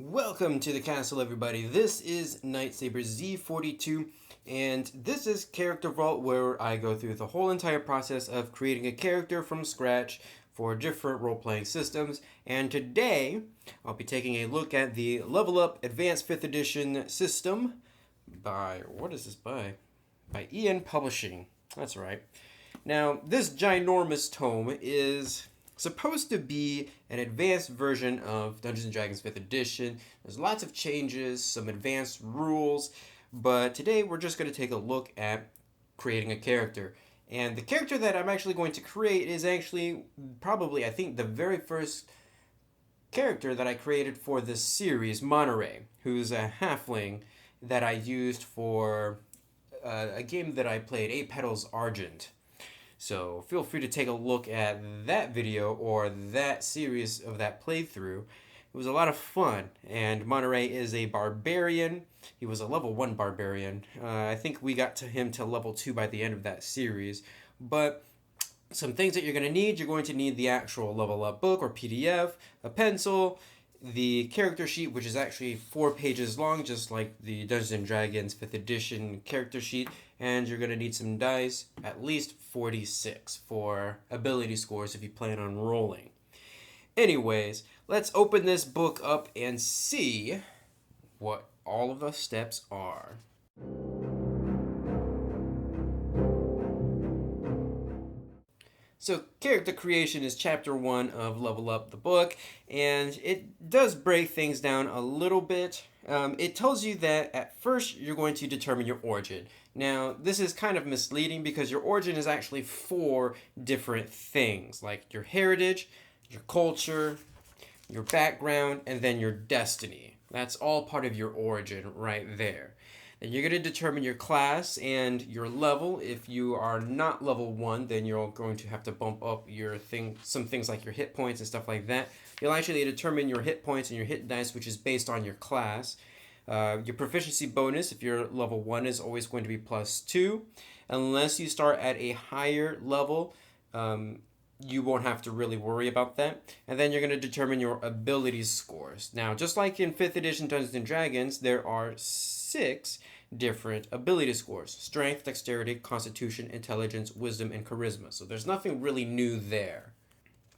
Welcome to the castle, everybody. This is Nightsaber Z42, and this is Character Vault, where I go through the whole entire process of creating a character from scratch for different role-playing systems. And today, I'll be taking a look at the Level Up Advanced 5th Edition system by, what is this by? By Ian Publishing. That's right. Now, this ginormous tome is supposed to be an advanced version of Dungeons & Dragons 5th Edition. There's lots of changes, some advanced rules, but today we're just going to take a look at creating a character. And the character that I'm actually going to create is actually probably, I think, the very first character that I created for this series, Monterey, who's a halfling that I used for a game that I played, 8 Petals Argent. So feel free to take a look at that video or that series of that playthrough. It was a lot of fun, and Monterey is a barbarian. He was a level 1 barbarian. I think we got to him to level 2 by the end of that series. But some things that you're going to need the actual level up book or PDF, a pencil, the character sheet, which is actually 4 pages long, just like the Dungeons & Dragons 5th Edition character sheet, and you're going to need some dice, at least 46 for ability scores if you plan on rolling. Anyways, let's open this book up and see what all of the steps are. So character creation is chapter 1 of Level Up the book, and it does break things down a little bit. It tells you that at first you're going to determine your origin. Now, this is kind of misleading because your origin is actually 4 different things, like your heritage, your culture, your background, and then your destiny. That's all part of your origin right there. And you're going to determine your class and your level. If you are not level 1, then you're going to have to bump up some things like your hit points and stuff like that. You'll actually determine your hit points and your hit dice, which is based on your class. Your proficiency bonus, if you're level 1, is always going to be +2. Unless you start at a higher level, you won't have to really worry about that. And then you're going to determine your ability scores. Now, just like in 5th edition Dungeons & Dragons, there are 6 different ability scores: strength, dexterity, constitution, intelligence, wisdom, and charisma. So there's nothing really new there.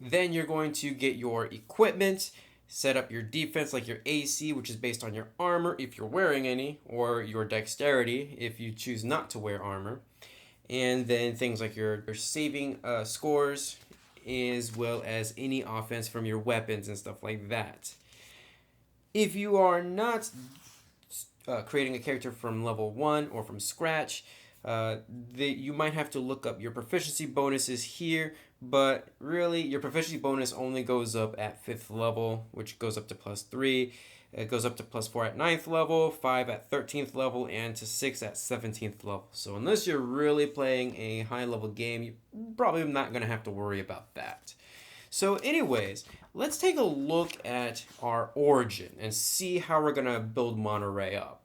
Then you're going to get your equipment, set up your defense like your AC, which is based on your armor if you're wearing any, or your dexterity if you choose not to wear armor. And then things like your saving scores, as well as any offense from your weapons and stuff like that. If you are not creating a character from level 1 or from scratch, you might have to look up your proficiency bonuses here, but really your proficiency bonus only goes up at 5th level, which goes up to +3. It goes up to +4 at 9th level, 5 at 13th level, and to 6 at 17th level. So unless you're really playing a high level game, you're probably not going to have to worry about that. So anyways, let's take a look at our origin and see how we're going to build Monterey up.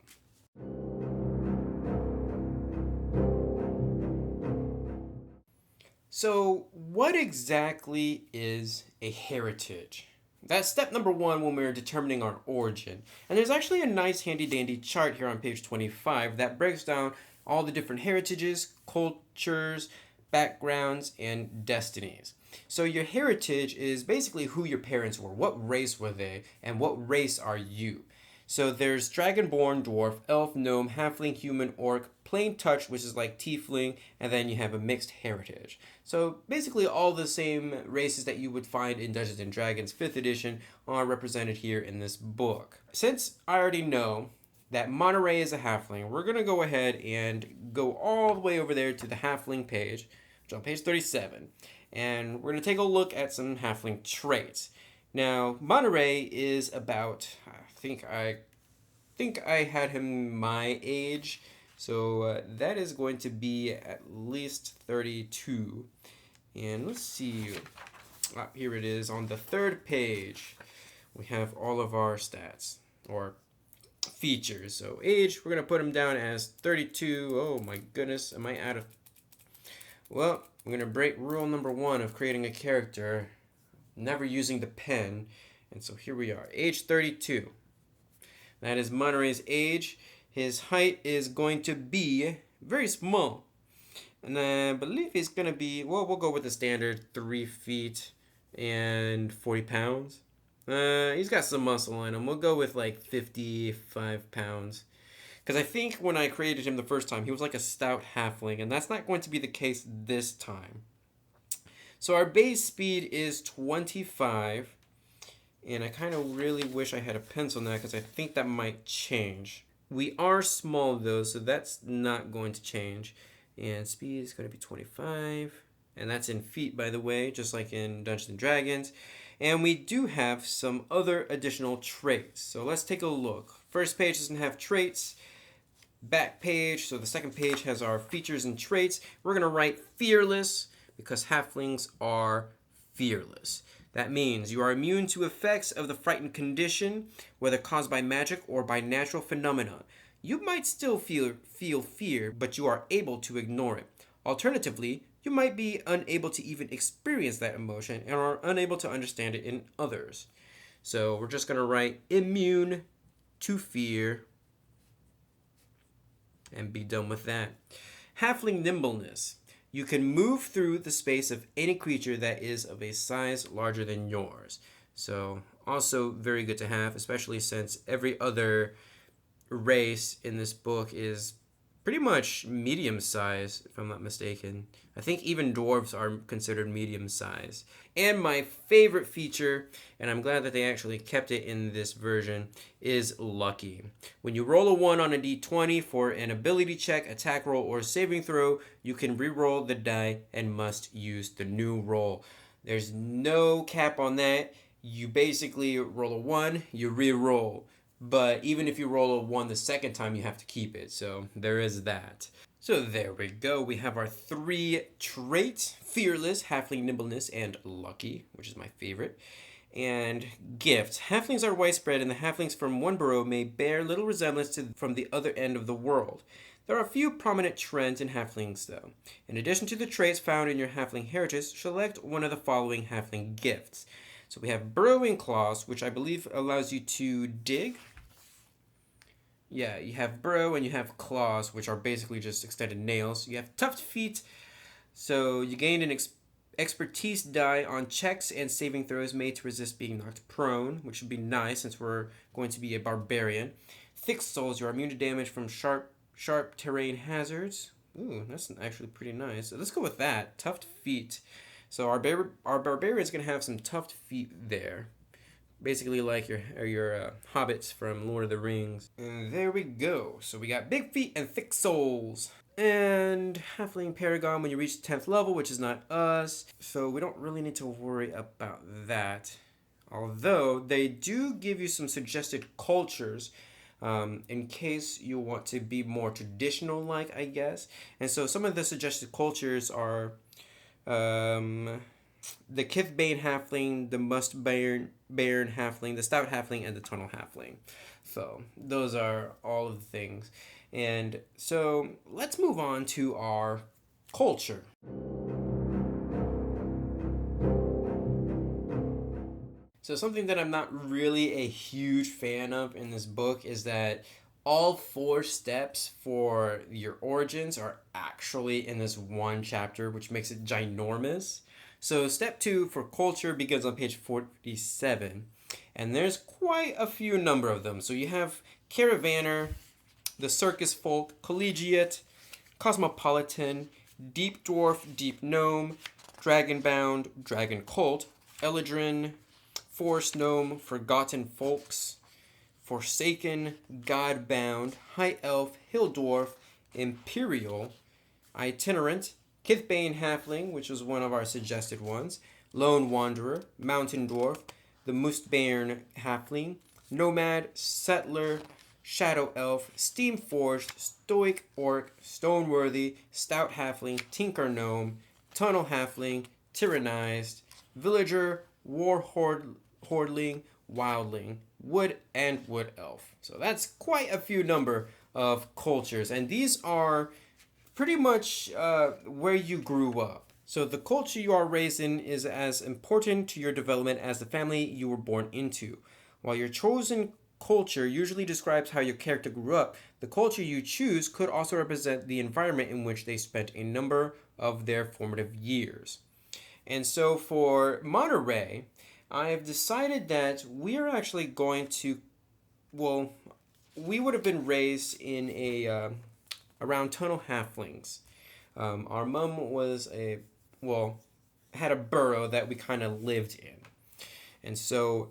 So what exactly is a heritage? That's step number 1 when we're determining our origin. And there's actually a nice handy dandy chart here on page 25 that breaks down all the different heritages, cultures, backgrounds, and destinies. So your heritage is basically who your parents were, what race were they, and what race are you. So there's dragonborn, dwarf, elf, gnome, halfling, human, orc, plain touch, which is like tiefling, and then you have a mixed heritage. So basically all the same races that you would find in Dungeons & Dragons 5th edition are represented here in this book. Since I already know that Monterey is a halfling, we're going to go ahead and go all the way over there to the halfling page, which is on page 37. And we're going to take a look at some halfling traits. Now, Monterey is about, I think I had him my age, so that is going to be at least 32. And let's see, here it is on the 3rd page. We have all of our stats, or features. So age, we're going to put him down as 32. Oh my goodness, am I out of... Well, I'm going to break rule number 1 of creating a character, never using the pen. And so here we are, age 32. That is Monterey's age. His height is going to be very small. And I believe he's going to be, well, we'll go with the standard 3 feet and 40 pounds. He's got some muscle in him. We'll go with like 55 pounds. Because I think when I created him the first time, he was like a stout halfling, and that's not going to be the case this time. So our base speed is 25, and I kind of really wish I had a pencil now because I think that might change. We are small though, so that's not going to change. And speed is going to be 25, and that's in feet, by the way, just like in Dungeons and Dragons. And we do have some other additional traits. So let's take a look. First page doesn't have traits. Back page, so the second page has our features and traits. We're going to write fearless because halflings are fearless. That means you are immune to effects of the frightened condition, whether caused by magic or by natural phenomena. You might still feel fear, but you are able to ignore it. Alternatively, you might be unable to even experience that emotion and are unable to understand it in others. So we're just going to write immune to fear and be done with that. Halfling nimbleness. You can move through the space of any creature that is of a size larger than yours. So also very good to have, especially since every other race in this book is pretty much medium size, if I'm not mistaken. I think even dwarves are considered medium size. And my favorite feature, and I'm glad that they actually kept it in this version, is lucky. When you roll a 1 on a d20 for an ability check, attack roll, or saving throw, you can re-roll the die and must use the new roll. There's no cap on that. You basically roll a 1, you re-roll. But even if you roll a 1 the second time, you have to keep it. So there is that. So there we go. We have our 3 traits: fearless, halfling nimbleness, and lucky, which is my favorite. And gifts. Halflings are widespread, and the halflings from one borough may bear little resemblance to from the other end of the world. There are a few prominent trends in halflings, though. In addition to the traits found in your halfling heritage, select one of the following halfling gifts. So we have burrowing claws, which I believe allows you to dig. Yeah, you have burrow and you have claws, which are basically just extended nails. You have tuft feet, so you gain an expertise die on checks and saving throws made to resist being knocked prone, which would be nice since we're going to be a barbarian. Thick soles, you're immune to damage from sharp terrain hazards. Ooh, that's actually pretty nice. So let's go with that. Tuft feet. So our barbarian's going to have some tuft feet there. Basically like your hobbits from Lord of the Rings. And there we go. So we got big feet and thick soles. And halfling paragon when you reach the 10th level, which is not us. So we don't really need to worry about that. Although they do give you some suggested cultures in case you want to be more traditional like, I guess. And so some of the suggested cultures are the Kithbane halfling, the Mustbairn halfling, the Stout halfling, and the Tunnel halfling. So those are all of the things. And so let's move on to our culture. So something that I'm not really a huge fan of in this book is that all 4 steps for your origins are actually in this one chapter, which makes it ginormous. So step 2 for culture begins on page 47, and there's quite a few number of them. So you have caravaner, the circus folk, collegiate, cosmopolitan, deep dwarf, deep gnome, dragonbound, dragon cult, eladrin, forest gnome, forgotten folks, forsaken, godbound, high elf, hill dwarf, imperial, itinerant, Kithbane halfling, which was one of our suggested ones, lone wanderer, mountain dwarf, the Mustbairn halfling, nomad, settler, shadow elf, steam forged, stoic orc, stoneworthy, stout halfling, tinker gnome, tunnel halfling, tyrannized, villager, war hordling, wildling, wood, and wood elf. So that's quite a few number of cultures, and these are pretty much where you grew up. So the culture you are raised in is as important to your development as the family you were born into. While your chosen culture usually describes how your character grew up, the culture you choose could also represent the environment in which they spent a number of their formative years. And so for Monterey, I have decided that we are actually going to, well, we would have been raised in a around tunnel halflings. Our mom was well, had a burrow that we kind of lived in. And so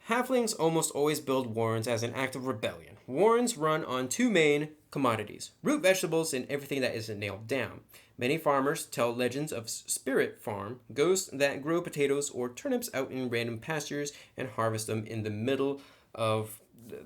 halflings almost always build warrens as an act of rebellion. Warrens run on two main commodities: root vegetables and everything that isn't nailed down. Many farmers tell legends of spirit farm, ghosts that grow potatoes or turnips out in random pastures and harvest them in the middle of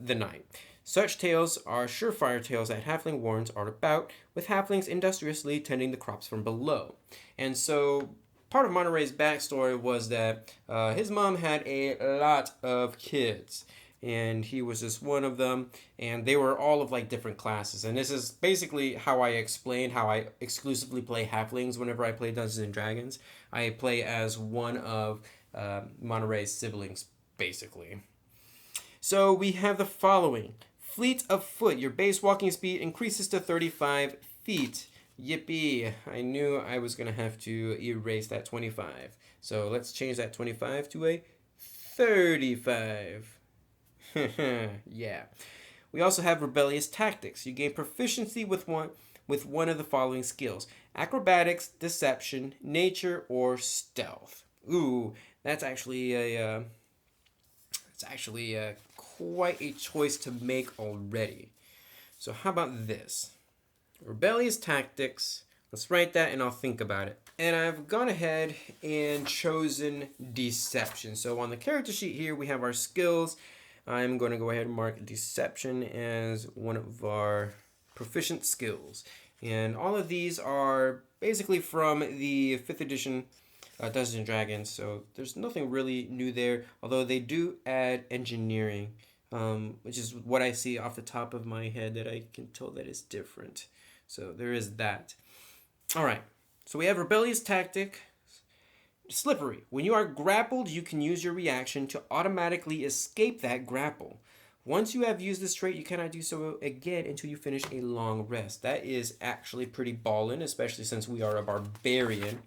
the night. Such tales are surefire tales that halfling warrens are about, with halflings industriously tending the crops from below. And so part of Monterey's backstory was that his mom had a lot of kids, and he was just one of them, and they were all of like different classes. And this is basically how I explained how I exclusively play halflings whenever I play Dungeons and Dragons. I play as one of Monterey's siblings, basically. So we have the following: fleet of foot. Your base walking speed increases to 35 feet. Yippee! I knew I was going to have to erase that 25. So let's change that 25 to a 35. Yeah. We also have rebellious tactics. You gain proficiency with one of the following skills: acrobatics, deception, nature, or stealth. Ooh, that's actually quite a choice to make already. So how about this? Rebellious tactics. Let's write that and I'll think about it. And I've gone ahead and chosen deception. So on the character sheet here, we have our skills. I'm going to go ahead and mark deception as one of our proficient skills. And all of these are basically from the 5th edition Dungeons and Dragons. So there's nothing really new there, although they do add engineering, which is what I see off the top of my head that I can tell that is different. So there is that. All right. So we have rebellious tactic. Slippery. When you are grappled, you can use your reaction to automatically escape that grapple. Once you have used this trait, you cannot do so again until you finish a long rest. That is actually pretty ballin', especially since we are a barbarian.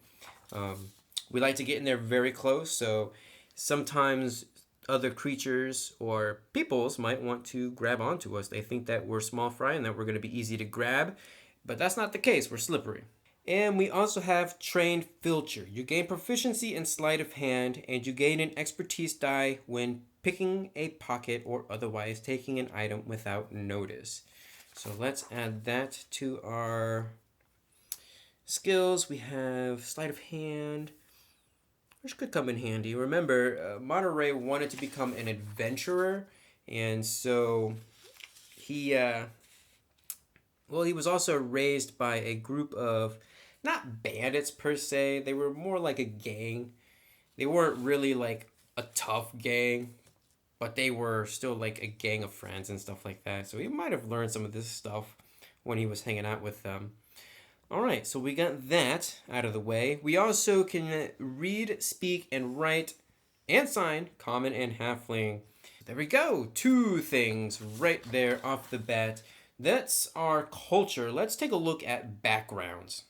We like to get in there very close, so sometimes other creatures or peoples might want to grab onto us. They think that we're small fry and that we're going to be easy to grab, but that's not the case. We're slippery. And we also have trained filcher. You gain proficiency in sleight of hand, and you gain an expertise die when picking a pocket or otherwise taking an item without notice. So let's add that to our skills. We have sleight of hand, which could come in handy. Remember, Monterey wanted to become an adventurer, and so he was also raised by a group of, not bandits per se, they were more like a gang. They weren't really like a tough gang, but they were still like a gang of friends and stuff like that. So he might have learned some of this stuff when he was hanging out with them. All right, so we got that out of the way. We also can read, speak, and write and sign common and halfling. There we go. 2 things right there off the bat. That's our culture. Let's take a look at backgrounds.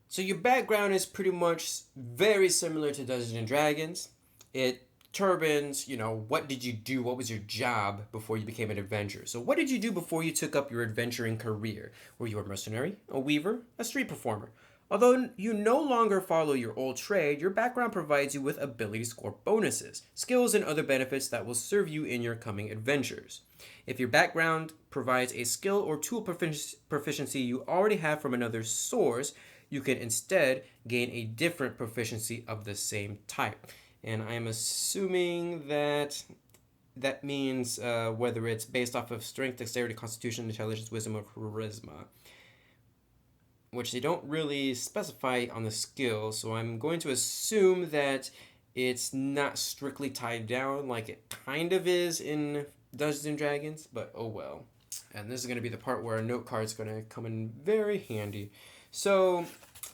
So your background is pretty much very similar to Dungeons and Dragons. It turbines, what did you do? What was your job before you became an adventurer? So what did you do before you took up your adventuring career? Were you a mercenary, a weaver, a street performer? Although you no longer follow your old trade, your background provides you with ability score bonuses, skills, and other benefits that will serve you in your coming adventures. If your background provides a skill or tool proficiency you already have from another source, you can instead gain a different proficiency of the same type. And I'm assuming that means whether it's based off of strength, dexterity, constitution, intelligence, wisdom, or charisma, which they don't really specify on the skill, so I'm going to assume that it's not strictly tied down like it kind of is in Dungeons and Dragons, but oh well. And this is going to be the part where a note card is going to come in very handy. So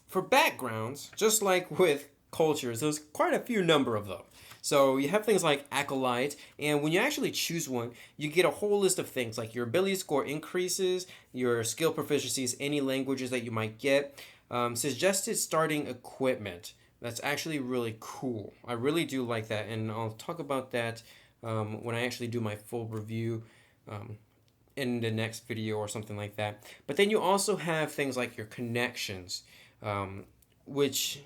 for backgrounds, just like with cultures. There's quite a few number of them. So you have things like acolyte, and when you actually choose one, you get a whole list of things like your ability score increases, your skill proficiencies, any languages that you might get, suggested starting equipment. That's actually really cool. I really do like that, and I'll talk about that when I actually do my full review in the next video or something like that. But then you also have things like your connections, which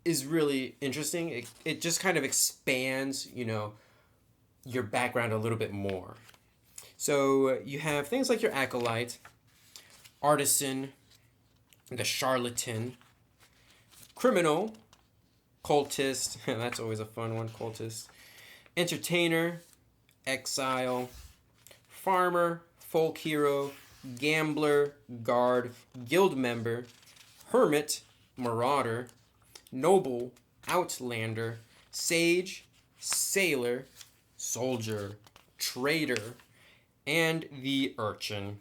is really interesting. It just kind of expands, your background a little bit more. So you have things like your acolyte, artisan, the charlatan, criminal, cultist, that's always a fun one, cultist, entertainer, exile, farmer, folk hero, gambler, guard, guild member, hermit, marauder, noble, outlander, sage, sailor, soldier, trader, and the urchin.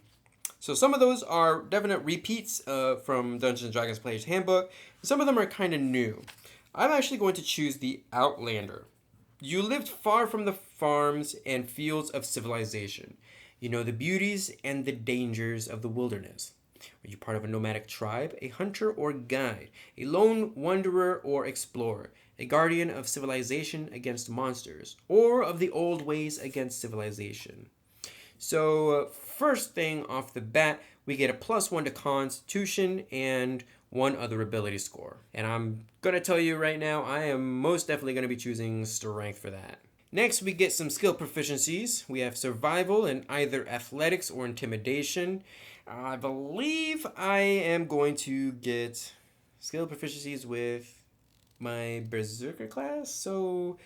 So some of those are definite repeats from Dungeons & Dragons Player's Handbook. Some of them are kind of new. I'm actually going to choose the Outlander. You lived far from the farms and fields of civilization. You know the beauties and the dangers of the wilderness. Are you part of a nomadic tribe, a hunter or guide, a lone wanderer or explorer, a guardian of civilization against monsters, or of the old ways against civilization? So first thing off the bat, we get a +1 to Constitution and one other ability score. And I'm going to tell you right now, I am most definitely going to be choosing Strength for that. Next, we get some skill proficiencies. We have Survival in either Athletics or Intimidation. I believe I am going to get skill proficiencies with my Berserker class, so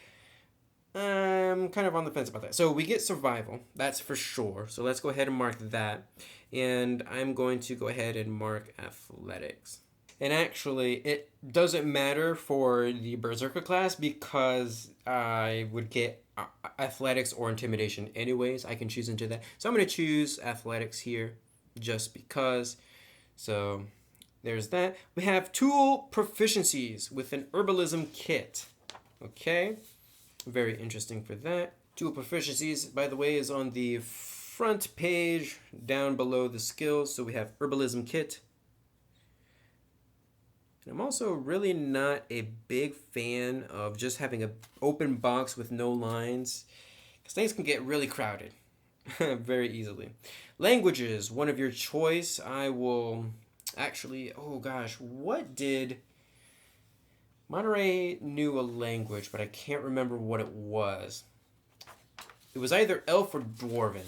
I'm kind of on the fence about that. So we get Survival, that's for sure. So let's go ahead and mark that. And I'm going to go ahead and mark Athletics. And actually, it doesn't matter for the Berserker class because I would get Athletics or Intimidation anyways. I can choose into that. So I'm going to choose Athletics here just because. So there's that. We have tool proficiencies with an herbalism kit. Okay. Very interesting for that. Tool proficiencies, by the way, is on the front page down below the skills. So we have herbalism kit. And I'm also really not a big fan of just having an open box with no lines, because things can get really crowded very easily. Languages, one of your choice. I will actually, oh gosh, what did Monterey knew a language, but I can't remember what it was. It was either elf or dwarven.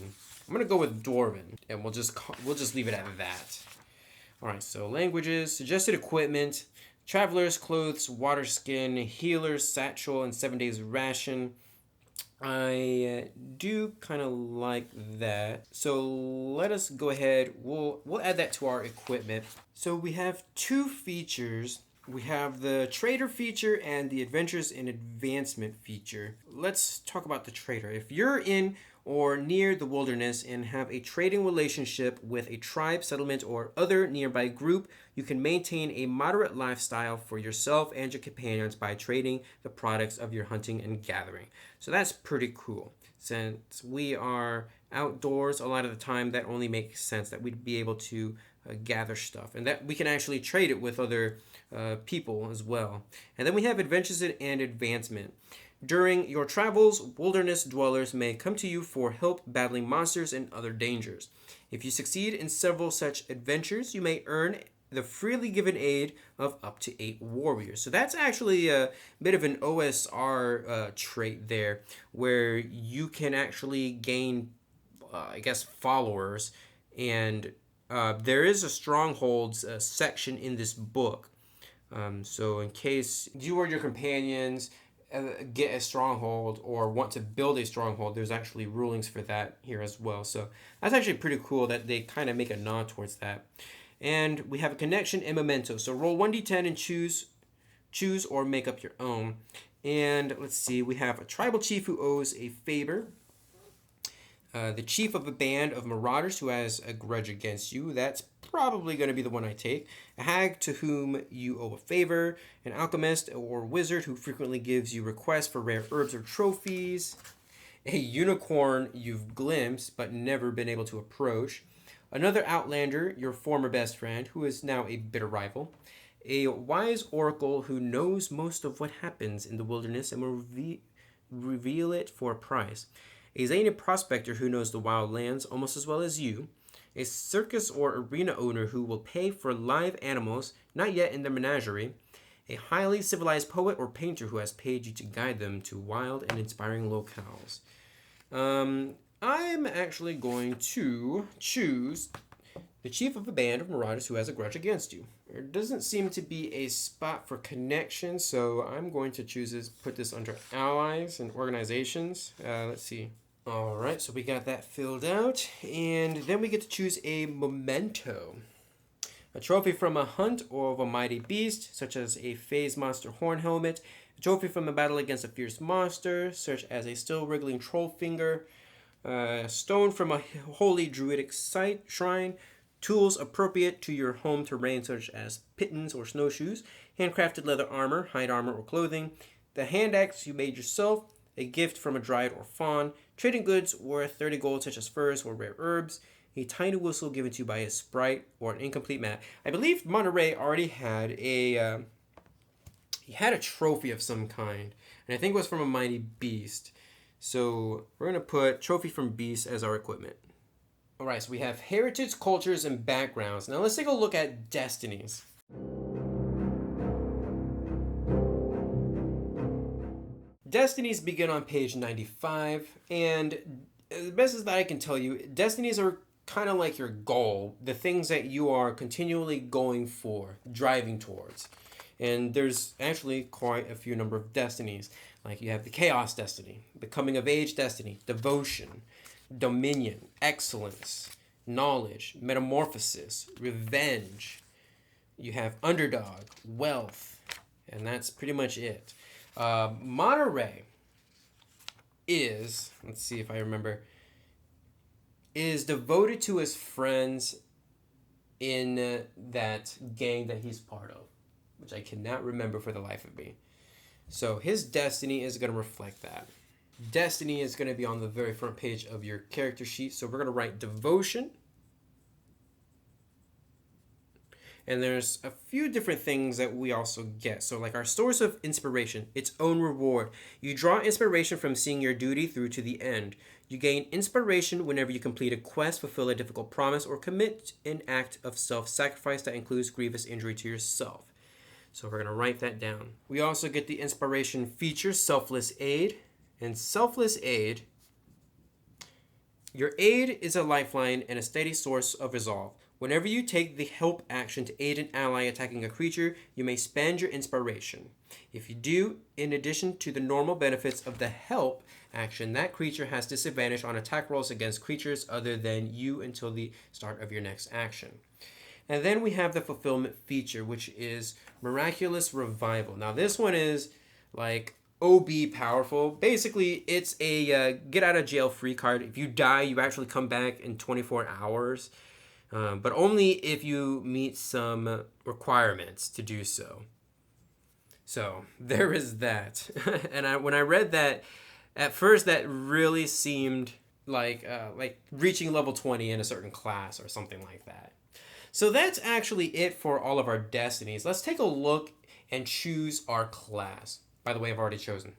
I'm gonna go with dwarven, and we'll just leave it at that. All right, so languages, suggested equipment, traveler's clothes, water skin, healer's satchel, and 7 days ration. I do kind of like that. So let us go ahead. We'll add that to our equipment. So we have two features. We have the trader feature and the adventures and advancement feature. Let's talk about the trader. If you're in or near the wilderness and have a trading relationship with a tribe, settlement, or other nearby group, you can maintain a moderate lifestyle for yourself and your companions by trading the products of your hunting and gathering. So that's pretty cool. Since we are outdoors a lot of the time, that only makes sense that we'd be able to gather stuff and that we can actually trade it with other people as well. And then we have adventures and advancement. During your travels, wilderness dwellers may come to you for help battling monsters and other dangers. If you succeed in several such adventures, you may earn the freely given aid of up to 8 warriors. So that's actually a bit of an OSR trait there, where you can actually gain, followers. And there is a strongholds section in this book. So in case you or your companions get a stronghold or want to build a stronghold, there's actually rulings for that here as well. So that's actually pretty cool that they kind of make a nod towards that. And we have a connection and memento. So roll 1d10 and choose or make up your own. And let's see, we have a tribal chief who owes a favor. The chief of a band of marauders who has a grudge against you. That's probably going to be the one I take. A hag to whom you owe a favor. An alchemist or wizard who frequently gives you requests for rare herbs or trophies. A unicorn you've glimpsed but never been able to approach. Another outlander, your former best friend, who is now a bitter rival. A wise oracle who knows most of what happens in the wilderness and will reveal it for a price. A zany prospector who knows the wild lands almost as well as you. A circus or arena owner who will pay for live animals not yet in the menagerie. A highly civilized poet or painter who has paid you to guide them to wild and inspiring locales. I'm actually going to choose the chief of a band of marauders who has a grudge against you. There doesn't seem to be a spot for connection, so I'm going to put this under allies and organizations. Let's see. All right, so we got that filled out, and then we get to choose a memento. A trophy from a hunt or of a mighty beast, such as a phase monster horn helmet. A trophy from a battle against a fierce monster, such as a still wriggling troll finger. A stone from a holy druidic shrine. Tools appropriate to your home terrain, such as pitons or snowshoes. Handcrafted leather armor, hide armor, or clothing. The hand axe you made yourself. A gift from a dryad or fawn. Trading goods worth 30 gold, such as furs or rare herbs. A tiny whistle given to you by a sprite or an incomplete map. I believe Monterey already had a trophy of some kind, and I think it was from a mighty beast. So we're gonna put trophy from beast as our equipment. All right, so we have heritage, cultures, and backgrounds. Now let's take a look at destinies. Destinies begin on page 95, and the best is that I can tell you, destinies are kind of like your goal, the things that you are continually going for, driving towards. And there's actually quite a few number of destinies. Like you have the chaos destiny, the coming of age destiny, devotion, dominion, excellence, knowledge, metamorphosis, revenge. You have underdog, wealth, and that's pretty much it. Monterey is, let's see if I remember, is devoted to his friends in that gang that he's part of, which I cannot remember for the life of me. So his destiny is going to reflect that. Destiny is going to be on the very front page of your character sheet. So we're going to write devotion. And there's a few different things that we also get. So like our source of inspiration, its own reward. You draw inspiration from seeing your duty through to the end. You gain inspiration whenever you complete a quest, fulfill a difficult promise, or commit an act of self-sacrifice that includes grievous injury to yourself. So we're going to write that down. We also get the inspiration feature, selfless aid. And selfless aid, your aid is a lifeline and a steady source of resolve. Whenever you take the help action to aid an ally attacking a creature, you may spend your inspiration. If you do, in addition to the normal benefits of the help action, that creature has disadvantage on attack rolls against creatures other than you until the start of your next action. And then we have the fulfillment feature, which is miraculous revival. Now this one is like OB powerful. Basically, it's a get out of jail free card. If you die, you actually come back in 24 hours. But only if you meet some requirements to do so. So there is that. And when I read that, at first that really seemed like reaching level 20 in a certain class or something like that. So that's actually it for all of our destinies. Let's take a look and choose our class. By the way, I've already chosen.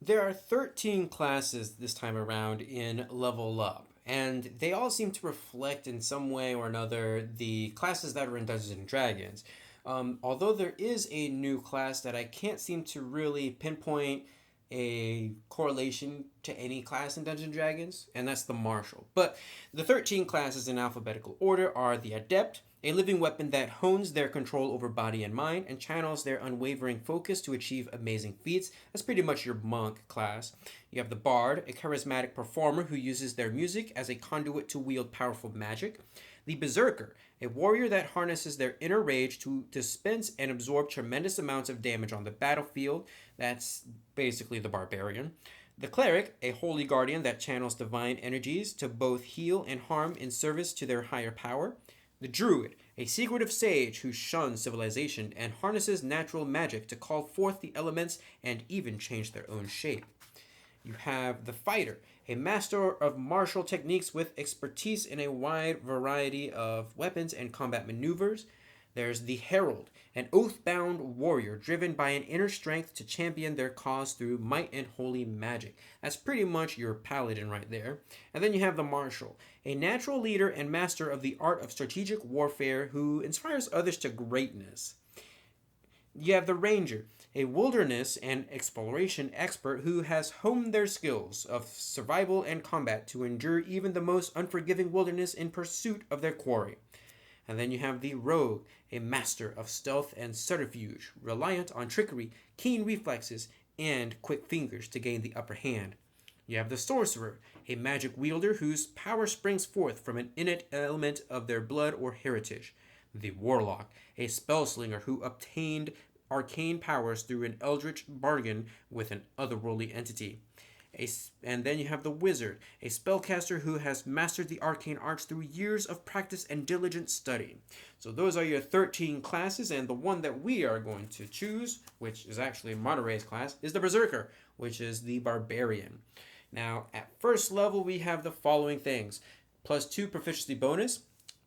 There are 13 classes this time around in Level Up, and they all seem to reflect in some way or another the classes that are in Dungeons & Dragons. Although there is a new class that I can't seem to really pinpoint a correlation to any class in Dungeons & Dragons, and that's the Marshal. But the 13 classes in alphabetical order are the Adept, A living weapon that hones their control over body and mind and channels their unwavering focus to achieve amazing feats. That's pretty much your monk class. You have the bard, a charismatic performer who uses their music as a conduit to wield powerful magic. The berserker, a warrior that harnesses their inner rage to dispense and absorb tremendous amounts of damage on the battlefield. That's basically the barbarian. The cleric, a holy guardian that channels divine energies to both heal and harm in service to their higher power. The druid, a secretive sage who shuns civilization and harnesses natural magic to call forth the elements and even change their own shape. You have the fighter, a master of martial techniques with expertise in a wide variety of weapons and combat maneuvers. There's the herald, an oath-bound warrior driven by an inner strength to champion their cause through might and holy magic. That's pretty much your paladin right there. And then you have the marshal, a natural leader and master of the art of strategic warfare who inspires others to greatness. You have the ranger, a wilderness and exploration expert who has honed their skills of survival and combat to endure even the most unforgiving wilderness in pursuit of their quarry. And then you have the rogue, a master of stealth and subterfuge, reliant on trickery, keen reflexes, and quick fingers to gain the upper hand. You have the sorcerer, a magic wielder whose power springs forth from an innate element of their blood or heritage. The warlock, a spellslinger who obtained arcane powers through an eldritch bargain with an otherworldly entity. And then you have the wizard, a spellcaster who has mastered the arcane arts through years of practice and diligent study. So those are your 13 classes, and the one that we are going to choose, which is actually Monterey's class, is the berserker, which is the barbarian. Now, at first level, we have the following things: +2 proficiency bonus,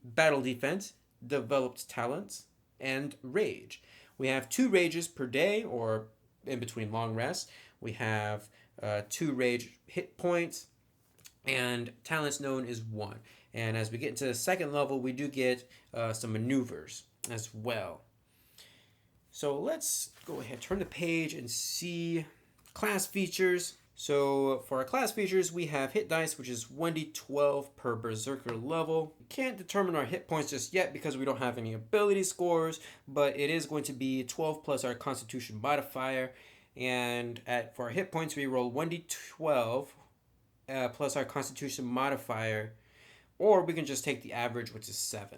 battle defense, developed talents, and rage. We have 2 rages per day, or in between long rests. We have 2 rage hit points, and talents known is 1. And as we get into the second level, we do get some maneuvers as well. So let's go ahead, turn the page, and see class features. So for our class features, we have hit dice, which is 1d12 per berserker level. We can't determine our hit points just yet because we don't have any ability scores, but it is going to be 12 plus our constitution modifier. And for our hit points, we roll 1d12 plus our constitution modifier, or we can just take the average, which is 7.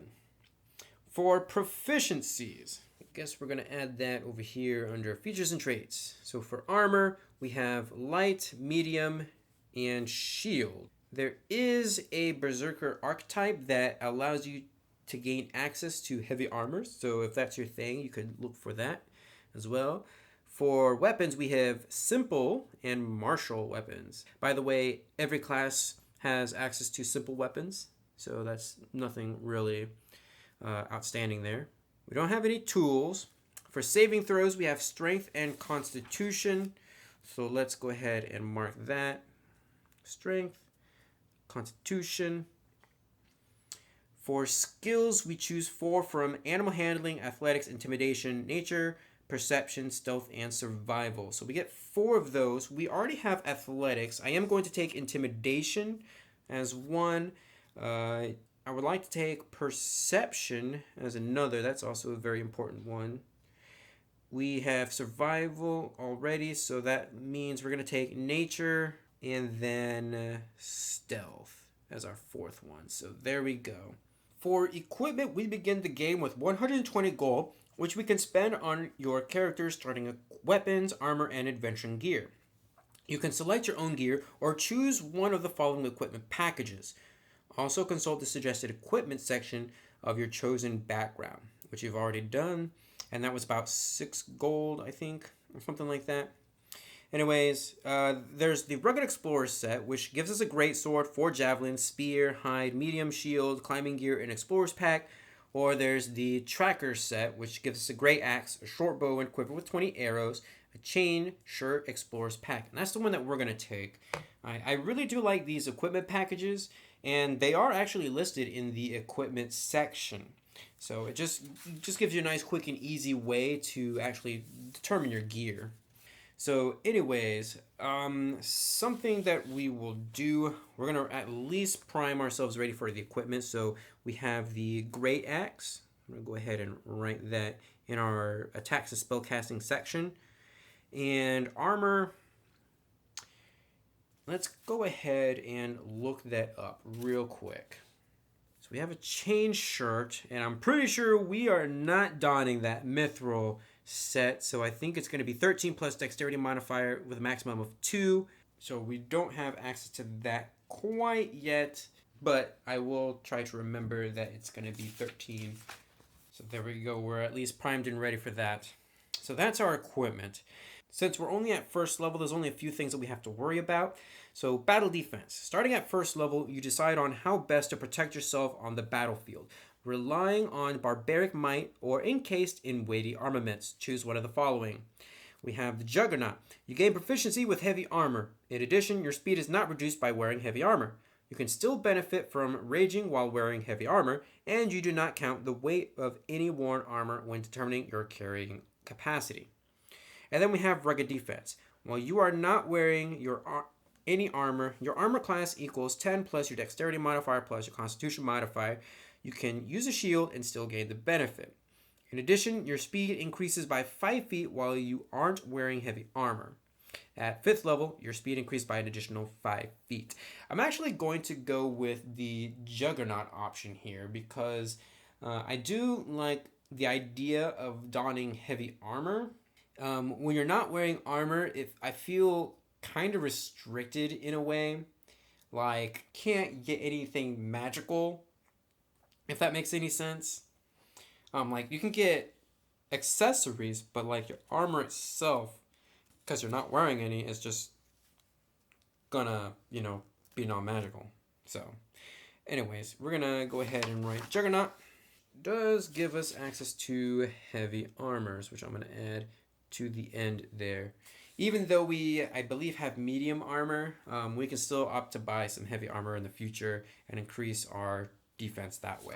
For proficiencies, I guess we're going to add that over here under features and traits. So for armor, we have light, medium, and shield. There is a berserker archetype that allows you to gain access to heavy armor, so if that's your thing, you could look for that as well. For weapons, we have simple and martial weapons. By the way, every class has access to simple weapons, so that's nothing really outstanding there. We don't have any tools. For saving throws, we have strength and constitution. So let's go ahead and mark that. Strength, constitution. For skills, we choose 4 from animal handling, athletics, intimidation, nature, perception, stealth, and survival. So we get 4 of those. We already have athletics. I am going to take intimidation as 1. I would like to take perception as another. That's also a very important one. We have survival already, so that means we're going to take nature and then stealth as our 4th one. So there we go. For equipment, we begin the game with 120 gold, which we can spend on your characters starting with weapons, armor, and adventuring gear. You can select your own gear or choose one of the following equipment packages. Also consult the suggested equipment section of your chosen background, which you've already done, and that was about 6 gold, I think, or something like that. Anyways, there's the Rugged Explorer set, which gives us a great sword, 4 javelins, spear, hide, medium shield, climbing gear, and explorer's pack. Or there's the Tracker set, which gives us a great axe, a short bow and quiver with 20 arrows, a chain, shirt, explorer's pack. And that's the one that we're going to take. I really do like these equipment packages, and they are actually listed in the equipment section. So it just gives you a nice, quick, and easy way to actually determine your gear. So anyways, something that we will do, we're going to at least prime ourselves ready for the equipment. So we have the great axe, I'm going to go ahead and write that in our attacks and spellcasting section. And armor, let's go ahead and look that up real quick. So we have a chain shirt, and I'm pretty sure we are not donning that mithril set. So I think it's going to be 13 plus dexterity modifier with a maximum of 2. So we don't have access to that quite yet, but I will try to remember that it's going to be 13. So there we go. We're at least primed and ready for that. So that's our equipment. Since we're only at first level, there's only a few things that we have to worry about. So battle defense. Starting at first level, you decide on how best to protect yourself on the battlefield, relying on barbaric might or encased in weighty armaments. Choose one of the following. We have the Juggernaut. You gain proficiency with heavy armor. In addition, your speed is not reduced by wearing heavy armor. You can still benefit from raging while wearing heavy armor, and you do not count the weight of any worn armor when determining your carrying capacity. And then we have rugged defense. While you are not wearing any armor, your armor class equals 10 plus your dexterity modifier plus your constitution modifier. You can use a shield and still gain the benefit. In addition, your speed increases by 5 feet while you aren't wearing heavy armor. At 5th level, your speed increased by an additional 5 feet. I'm actually going to go with the Juggernaut option here because I do like the idea of donning heavy armor. When you're not wearing armor, I feel kind of restricted in a way. Like, can't get anything magical, if that makes any sense. Like, you can get accessories, but like your armor itself, because you're not wearing any, is just gonna, be non-magical. So, anyways, we're gonna go ahead and write Juggernaut. Does give us access to heavy armors, which I'm gonna add to the end there. Even though we, I believe, have medium armor, we can still opt to buy some heavy armor in the future and increase our defense that way.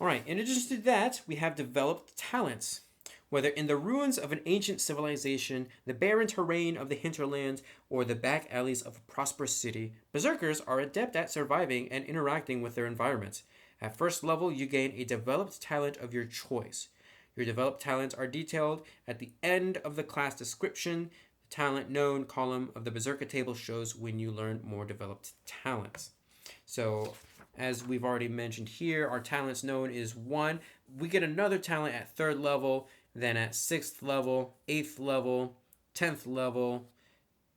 All right, in addition to that, we have developed talents. Whether in the ruins of an ancient civilization, the barren terrain of the hinterlands, or the back alleys of a prosperous city, berserkers are adept at surviving and interacting with their environments. At first level, you gain a developed talent of your choice. Your developed talents are detailed at the end of the class description. The talent known column of the Berserker table shows when you learn more developed talents. So, as we've already mentioned here, our talents known is 1. We get another talent at 3rd level, then at 6th level, 8th level, 10th level,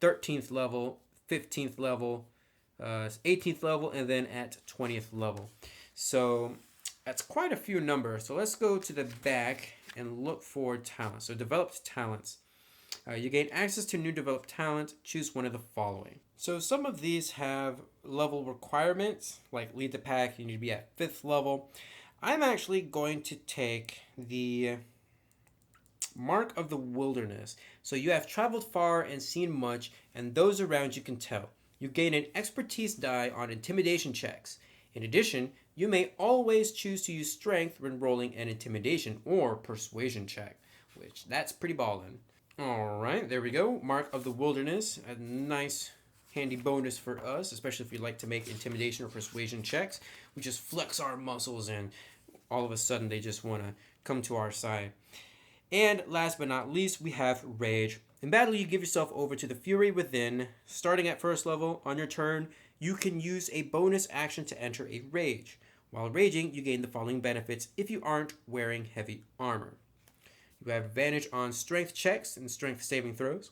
13th level, 15th level, 18th level, and then at 20th level. So that's quite a few numbers. So let's go to the back and look for talents. So developed talents. You gain access to new developed talent. Choose one of the following. So some of these have level requirements, like lead the pack, you need to be at 5th level. I'm actually going to take the Mark of the Wilderness. So you have traveled far and seen much, and those around you can tell. You gain an expertise die on intimidation checks. In addition, you may always choose to use strength when rolling an intimidation or persuasion check, which that's pretty ballin'. Alright, there we go. Mark of the Wilderness. A nice handy bonus for us, especially if you like to make intimidation or persuasion checks. We just flex our muscles and all of a sudden they just want to come to our side. And last but not least, we have Rage. In battle, you give yourself over to the Fury within. Starting at 1st level, on your turn, you can use a bonus action to enter a Rage. While raging, you gain the following benefits if you aren't wearing heavy armor. You have advantage on strength checks and strength saving throws.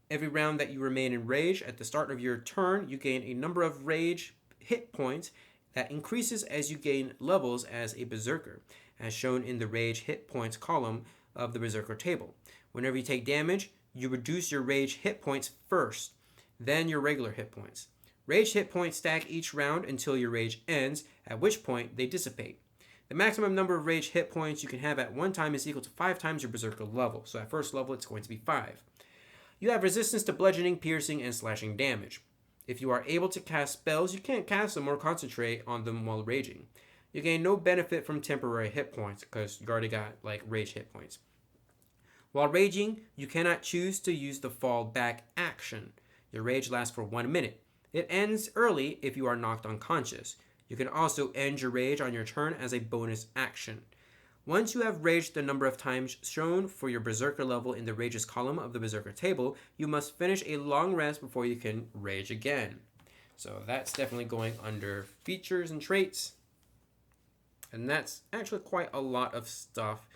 Every round that you remain in Rage, at the start of your turn, you gain a number of Rage hit points that increases as you gain levels as a Berserker, as shown in the Rage hit points column of the Berserker table. Whenever you take damage, you reduce your Rage hit points first, then your regular hit points. Rage hit points stack each round until your Rage ends, at which point they dissipate. The maximum number of Rage hit points you can have at one time is equal to 5 times your Berserker level, so at 1st level it's going to be 5. You have resistance to bludgeoning, piercing, and slashing damage. If you are able to cast spells, you can't cast them or concentrate on them while raging. You gain no benefit from temporary hit points because you already got rage hit points. While raging, you cannot choose to use the fall back action. Your rage lasts for 1 minute. It ends early if you are knocked unconscious. You can also end your rage on your turn as a bonus action. Once you have raged the number of times shown for your Berserker level in the Rages column of the Berserker table, you must finish a long rest before you can rage again. So that's definitely going under features and traits. And that's actually quite a lot of stuff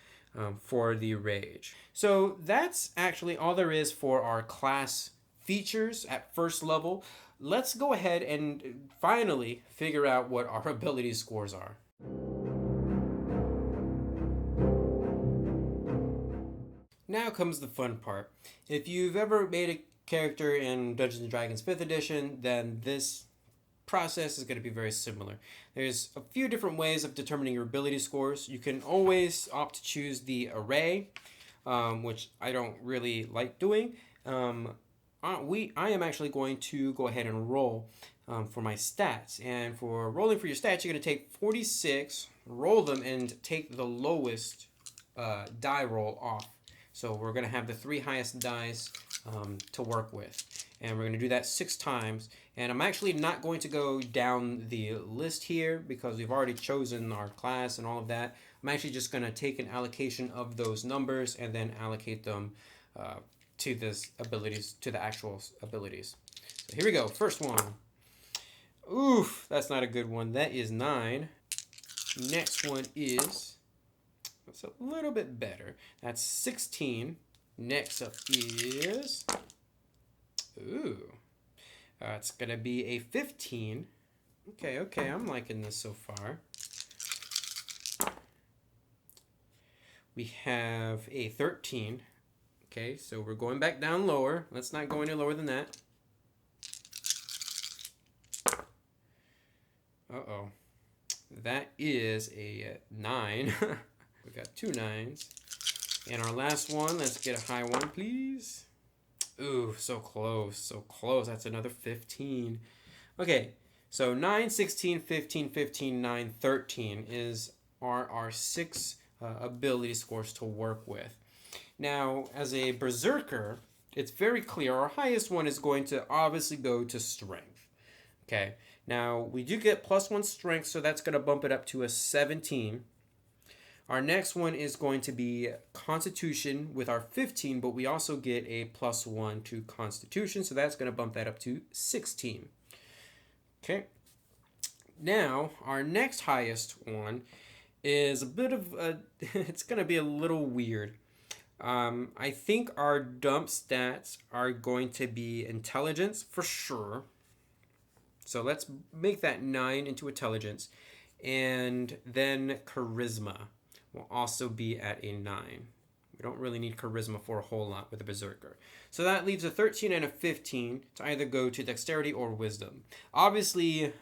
for the rage. So that's actually all there is for our class features at first level. Let's go ahead and finally figure out what our ability scores are. Now comes the fun part. If you've ever made a character in Dungeons & Dragons 5th edition, then this process is going to be very similar. There's a few different ways of determining your ability scores. You can always opt to choose the array, which I don't really like doing. I am actually going to go ahead and roll for my stats. And for rolling for your stats, you're going to take 46, roll them, and take the lowest die roll off. So we're going to have the 3 highest dice to work with. And we're going to do that 6 times. And I'm actually not going to go down the list here because we've already chosen our class and all of that. I'm actually just going to take an allocation of those numbers and then allocate them to this abilities, to the actual abilities. So here we go. First one. Oof, that's not a good one. That is 9. Next one is... It's a little bit better. That's 16. Next up is... Ooh. It's going to be a 15. Okay, I'm liking this so far. We have a 13. Okay, so we're going back down lower. Let's not go any lower than that. Uh-oh. That is a 9. We got 2 9s. And our last one, let's get a high one, please. Ooh, so close, so close. That's another 15. Okay, so 9, 16, 15, 15, 9, 13 are our 6 ability scores to work with. Now, as a Berserker, it's very clear. Our highest one is going to obviously go to Strength. Okay, now we do get +1 Strength, so that's going to bump it up to a 17. Our next one is going to be Constitution with our 15, but we also get a +1 to Constitution, so that's going to bump that up to 16. Okay. Now, our next highest one is a bit of a... it's going to be a little weird. I think our dump stats are going to be Intelligence for sure. So let's make that 9 into Intelligence. And then Charisma will also be at a 9. We don't really need Charisma for a whole lot with a Berserker. So that leaves a 13 and a 15 to either go to Dexterity or Wisdom. Obviously,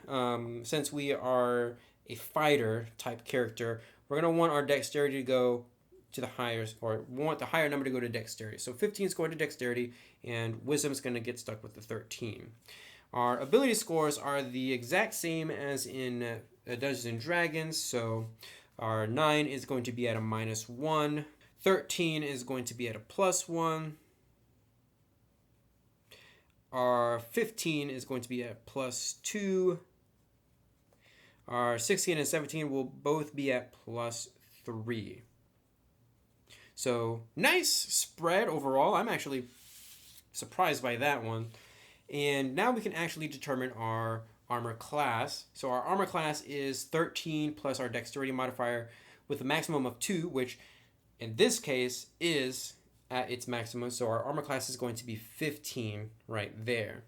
since we are a fighter type character, we're going to want our Dexterity to go to the higher, or we want the higher number to go to Dexterity. So 15 is going to Dexterity, and Wisdom is going to get stuck with the 13. Our ability scores are the exact same as in Dungeons and Dragons, so our 9 is going to be at a -1. 13 is going to be at a +1. Our 15 is going to be at +2. Our 16 and 17 will both be at +3. So, nice spread overall. I'm actually surprised by that one. And now we can actually determine our armor class. So our armor class is 13 plus our dexterity modifier with a maximum of 2, which in this case is at its maximum. So our armor class is going to be 15 right there.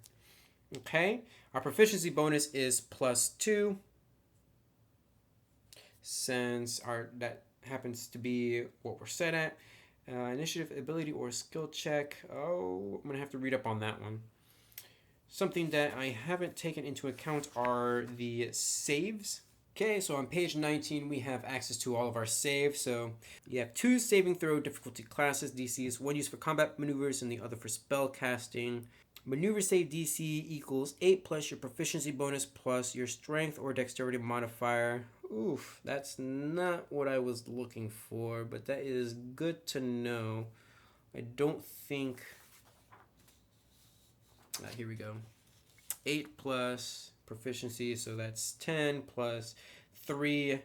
Okay, our proficiency bonus is +2. Since that happens to be what we're set at. Initiative, ability, or skill check. Oh, I'm going to have to read up on that one. Something that I haven't taken into account are the saves. Okay, so on page 19, we have access to all of our saves. So you have 2 saving throw difficulty classes, DCs, one used for combat maneuvers and the other for spell casting. Maneuver save DC equals 8 plus your proficiency bonus plus your strength or dexterity modifier. Oof, that's not what I was looking for, but that is good to know. I don't think... here we go. 8 plus proficiency, so that's 10 plus 3,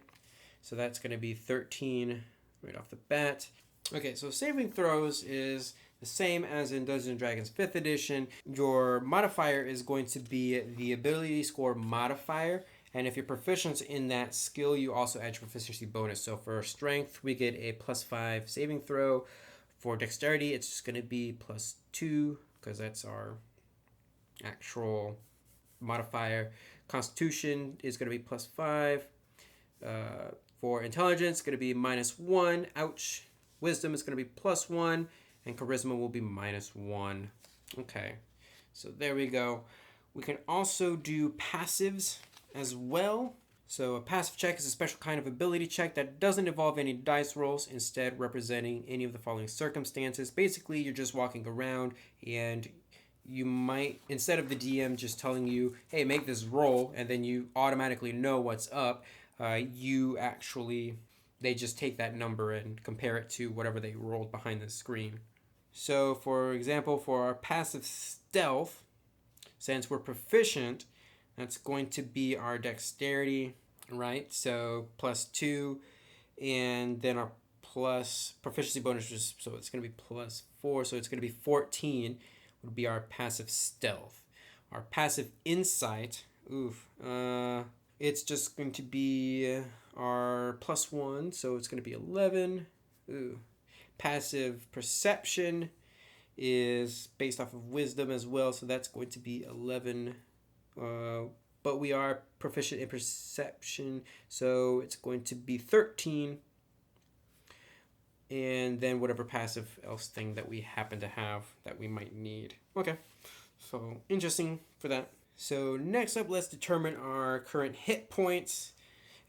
so that's going to be 13 right off the bat. Okay, so saving throws is the same as in Dungeons & Dragons 5th edition. Your modifier is going to be the ability score modifier, and if you're proficient in that skill, you also add your proficiency bonus. So for strength, we get a +5 saving throw. For dexterity, it's just going to be +2, because that's our actual modifier. Constitution is going to be +5. For intelligence, it's going to be -1. Ouch. Wisdom is going to be +1. And charisma will be -1. Okay, so there we go. We can also do passives as well. So a passive check is a special kind of ability check that doesn't involve any dice rolls, instead representing any of the following circumstances. Basically, you're just walking around and you might, instead of the DM just telling you, hey, make this roll, and then you automatically know what's up, they just take that number and compare it to whatever they rolled behind the screen. So, for example, for our passive stealth, since we're proficient, that's going to be our dexterity, right? So, +2, and then our plus proficiency bonus, so it's going to be +4, so it's going to be 14, would be our passive stealth. Our passive insight, it's just going to be our +1, so it's going to be 11. Passive perception is based off of wisdom as well, so that's going to be 11. But we are proficient in perception, so it's going to be 13. And then whatever passive else thing that we happen to have that we might need. Okay, so interesting for that. So next up, let's determine our current hit points.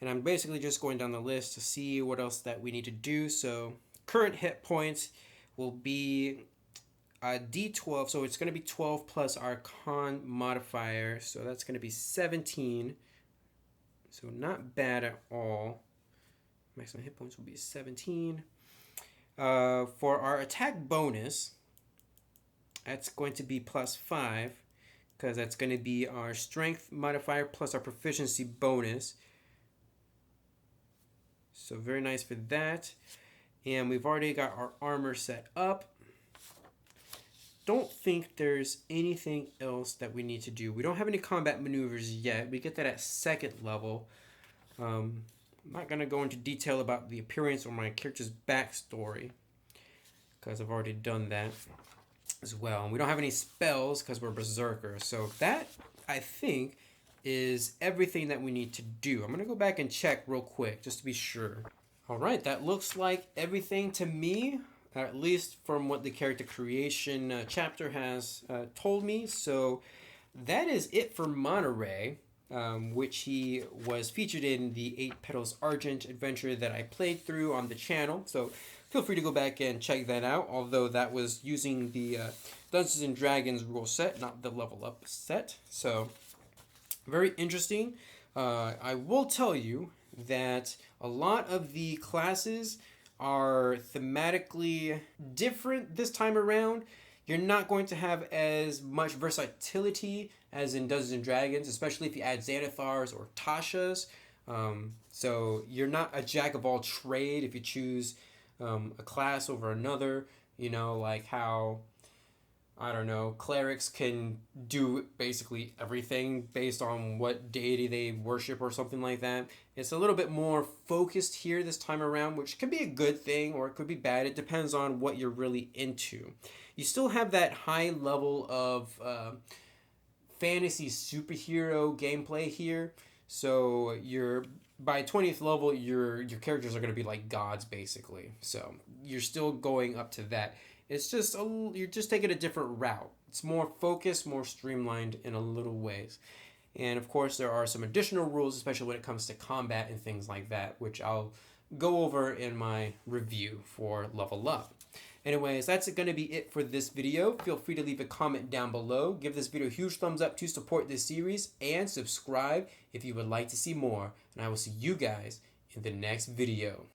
And I'm basically just going down the list to see what else that we need to do. So current hit points will be a d12, so it's going to be 12 plus our con modifier, so that's going to be 17. So not bad at all. Maximum hit points will be 17. For our attack bonus, that's going to be +5, because that's going to be our strength modifier plus our proficiency bonus. So very nice for that. And we've already got our armor set up. Don't think there's anything else that we need to do. We don't have any combat maneuvers yet. We get that at 2nd level. I'm not going to go into detail about the appearance or my character's backstory, because I've already done that as well. And we don't have any spells because we're berserkers. So that, I think, is everything that we need to do. I'm going to go back and check real quick just to be sure. All right, that looks like everything to me, at least from what the character creation chapter has told me. So that is it for Monterey, which he was featured in the 8 Petals Argent adventure that I played through on the channel. So feel free to go back and check that out, although that was using the Dungeons & Dragons rule set, not the level up set. So very interesting. I will tell you that a lot of the classes are thematically different this time around. You're not going to have as much versatility as in Dungeons & Dragons, especially if you add Xanathars or Tashas. So you're not a jack of all trade if you choose a class over another. You know, like how, I don't know, clerics can do basically everything based on what deity they worship or something like that. It's a little bit more focused here this time around, which can be a good thing or it could be bad. It depends on what you're really into. You still have that high level of fantasy superhero gameplay here. So by 20th level, your characters are going to be like gods, basically. So you're still going up to that. It's just you're just taking a different route. It's more focused, more streamlined in a little ways. And of course, there are some additional rules, especially when it comes to combat and things like that, which I'll go over in my review for Level Up. Anyways, that's going to be it for this video. Feel free to leave a comment down below. Give this video a huge thumbs up to support this series, and subscribe if you would like to see more. And I will see you guys in the next video.